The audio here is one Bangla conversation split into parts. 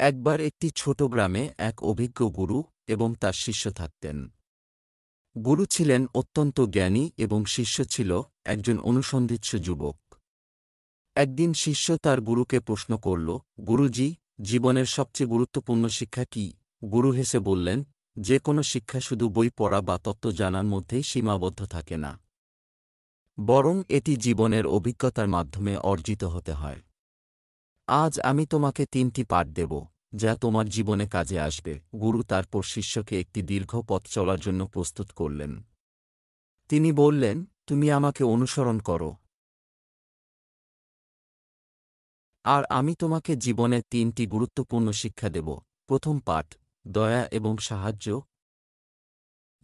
একবার একটি ছোট গ্রামে এক অভিজ্ঞ গুরু এবং তার শিষ্য থাকতেন। গুরু ছিলেন অত্যন্ত জ্ঞানী এবং শিষ্য ছিল একজন অনুসন্ধিৎসু যুবক। একদিন শিষ্য তার গুরুকে প্রশ্ন করল, গুরুজি, জীবনের সবচেয়ে গুরুত্বপূর্ণ শিক্ষা কি? গুরু হেসে বললেন, যে কোনো শিক্ষা শুধু বই পড়া বা তত্ত্ব জানার মধ্যেই সীমাবদ্ধ থাকে না, বরং এটি জীবনের অভিজ্ঞতার মাধ্যমে অর্জিত হতে হয়। আজ আমি তোমাকে 3টি পাঠ দেব, যা তোমার জীবনে কাজে আসবে। গুরু তারপর শিষ্যকে একটি দীর্ঘ পথ চলার জন্য প্রস্তুত করলেন। তিনি বললেন, তুমি আমাকে অনুসরণ করো, আর আমি তোমাকে জীবনের 3টি গুরুত্বপূর্ণ শিক্ষা দেব। প্রথম পাঠ, দয়া এবং সাহায্য।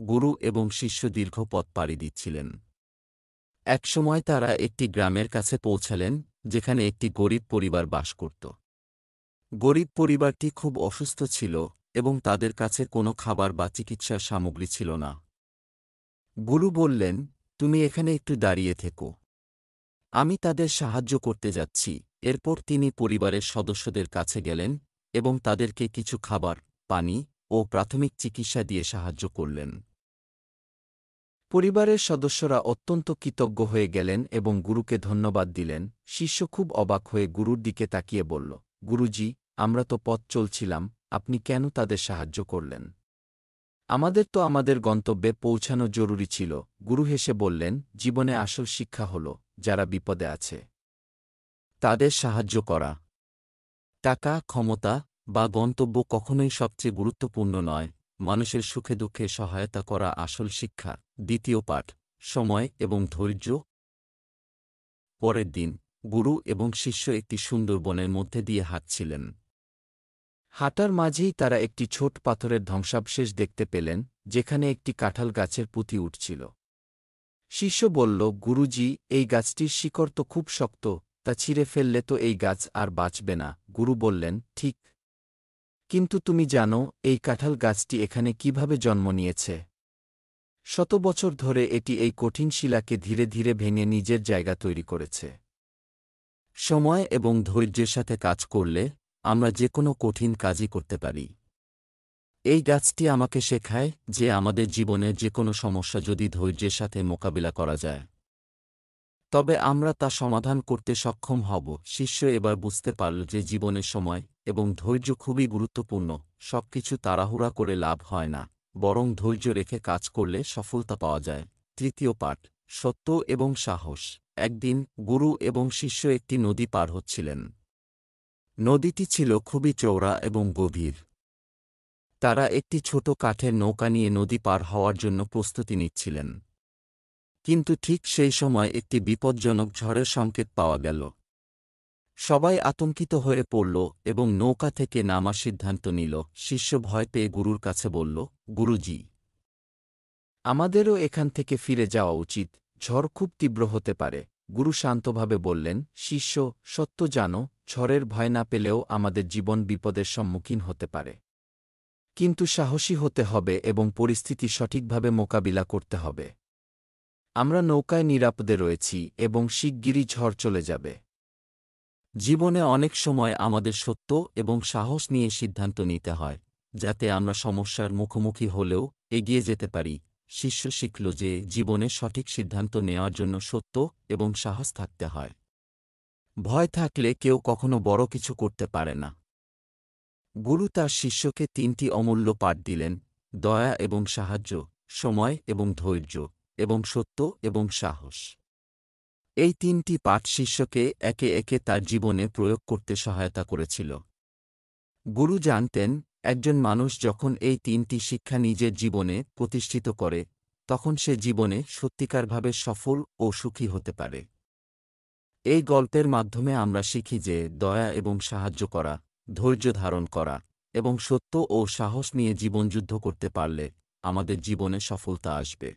গুরু এবং শিষ্য দীর্ঘ পথ পাড়ি দিচ্ছিলেন। একসময় তারা একটি গ্রামের কাছে পৌঁছালেন, যেখানে একটি গরিব পরিবার বাস করত। গরিব পরিবারটি খুব অসুস্থ ছিল এবং তাদের কাছে কোনো খাবার বা চিকিৎসার সামগ্রী ছিল না। গুরু বললেন, তুমি এখানে একটু দাঁড়িয়ে থেকো, আমি তাদের সাহায্য করতে যাচ্ছি। এরপর তিনি পরিবারের সদস্যদের কাছে গেলেন এবং তাদেরকে কিছু খাবার, পানি ও প্রাথমিক চিকিৎসা দিয়ে সাহায্য করলেন। পরিবারের সদস্যরা অত্যন্ত কৃতজ্ঞ হয়ে গেলেন এবং গুরুকে ধন্যবাদ দিলেন। শিষ্য খুব অবাক হয়ে গুরুর দিকে তাকিয়ে বলল, গুরুজি, আমরা তো পথ চলছিলাম, আপনি কেন তাদের সাহায্য করলেন? আমাদের তো আমাদের গন্তব্যে পৌঁছানো জরুরি ছিল। গুরু হেসে বললেন, জীবনে আসল শিক্ষা হল, যারা বিপদে আছে তাদের সাহায্য করা। টাকা, ক্ষমতা বা গন্তব্য কখনোই সবচেয়ে গুরুত্বপূর্ণ নয়, মানুষের সুখে দুঃখে সহায়তা করা আসল শিক্ষা। দ্বিতীয় পাঠ, সময় এবং ধৈর্য। পরের দিন গুরু এবং শিষ্য একটি সুন্দর বনের মধ্যে দিয়ে হাঁটছিলেন। হাঁটার মাঝেই তারা একটি ছোট পাথরের ধ্বংসাবশেষ দেখতে পেলেন, যেখানে একটি কাঁঠাল গাছের পুঁতি উঠছিল। শিষ্য বলল, গুরুজি, এই গাছটির শিকড় তো খুব শক্ত, তা ছিঁড়ে ফেললে তো এই গাছ আর বাঁচবে না। গুরু বললেন, ঠিক, কিন্তু তুমি জানো এই কাঁঠাল গাছটি এখানে কিভাবে জন্ম নিয়েছে? শত বছর ধরে এটি এই কঠিন শিলাকে ধীরে ধীরে ভেঙে নিজের জায়গা তৈরি করেছে। সময় এবং ধৈর্যের সাথে কাজ করলে আমরা যে কোনো কঠিন কাজই করতে পারি। এই গাছটি আমাকে শেখায় যে আমাদের জীবনের যে কোনো সমস্যা যদি ধৈর্যের সাথে মোকাবিলা করা যায়, তবে আমরা তা সমাধান করতে সক্ষম হব। শিষ্য এবার বুঝতে পারল যে জীবনের সময় এবং ধৈর্য খুবই গুরুত্বপূর্ণ। সবকিছু তাড়াহুড়া করে লাভ হয় না, বরং ধৈর্য রেখে কাজ করলে সফলতা পাওয়া যায়। তৃতীয় পাঠ, সত্য এবং সাহস। একদিন গুরু এবং শিষ্য একটি নদী পার হচ্ছিলেন। নদীটি ছিল খুবই চওড়া এবং গভীর। তারা একটি ছোট কাঠের নৌকা নিয়ে নদী পার হওয়ার জন্য প্রস্তুতি নিচ্ছিলেন। কিন্তু ঠিক সেই সময় একটি বিপজ্জনক ঝড়ের সংকেত পাওয়া গেল। সবাই আতঙ্কিত হয়ে পড়ল এবং নৌকা থেকে নামার সিদ্ধান্ত নিল। শিষ্য ভয় পেয়ে গুরুর কাছে বলল, গুরুজি, আমাদেরও এখান থেকে ফিরে যাওয়া উচিত, ঝড় খুব তীব্র হতে পারে। গুরু শান্তভাবে বললেন, শিষ্য, সত্য জানো, ঝড়ের ভয় না পেলেও আমাদের জীবন বিপদের সম্মুখীন হতে পারে। কিন্তু সাহসী হতে হবে এবং পরিস্থিতি সঠিকভাবে মোকাবিলা করতে হবে। আমরা নৌকায় নিরাপদে রয়েছি এবং শিগগিরই ঝড় চলে যাবে। জীবনে অনেক সময় আমাদের সত্য এবং সাহস নিয়ে সিদ্ধান্ত নিতে হয়, যাতে আমরা সমস্যার মুখোমুখি হলেও এগিয়ে যেতে পারি। শিষ্য শিখল যে জীবনে সঠিক সিদ্ধান্ত নেওয়ার জন্য সত্য এবং সাহস থাকতে হয়। ভয় থাকলে কেউ কখনো বড় কিছু করতে পারে না। গুরু তার শিষ্যকে 3টি অমূল্য পাঠ দিলেন, দয়া এবং সাহায্য, সময় এবং ধৈর্য, এবং সত্য এবং সাহস। এই 3টি পাঠ শিষ্যকে একে একে তার জীবনে প্রয়োগ করতে সহায়তা করেছিল। গুরু জানতেন, একজন মানুষ যখন এই 3টি শিক্ষা নিজের জীবনে প্রতিষ্ঠিত করে, তখন সে জীবনে সত্যিকারভাবে সফল ও সুখী হতে পারে। এই গল্পের মাধ্যমে আমরা শিখি যে দয়া এবং সাহায্য করা, ধৈর্য ধারণ করা এবং সত্য ও সাহস নিয়ে জীবনযুদ্ধ করতে পারলে আমাদের জীবনে সফলতা আসবে।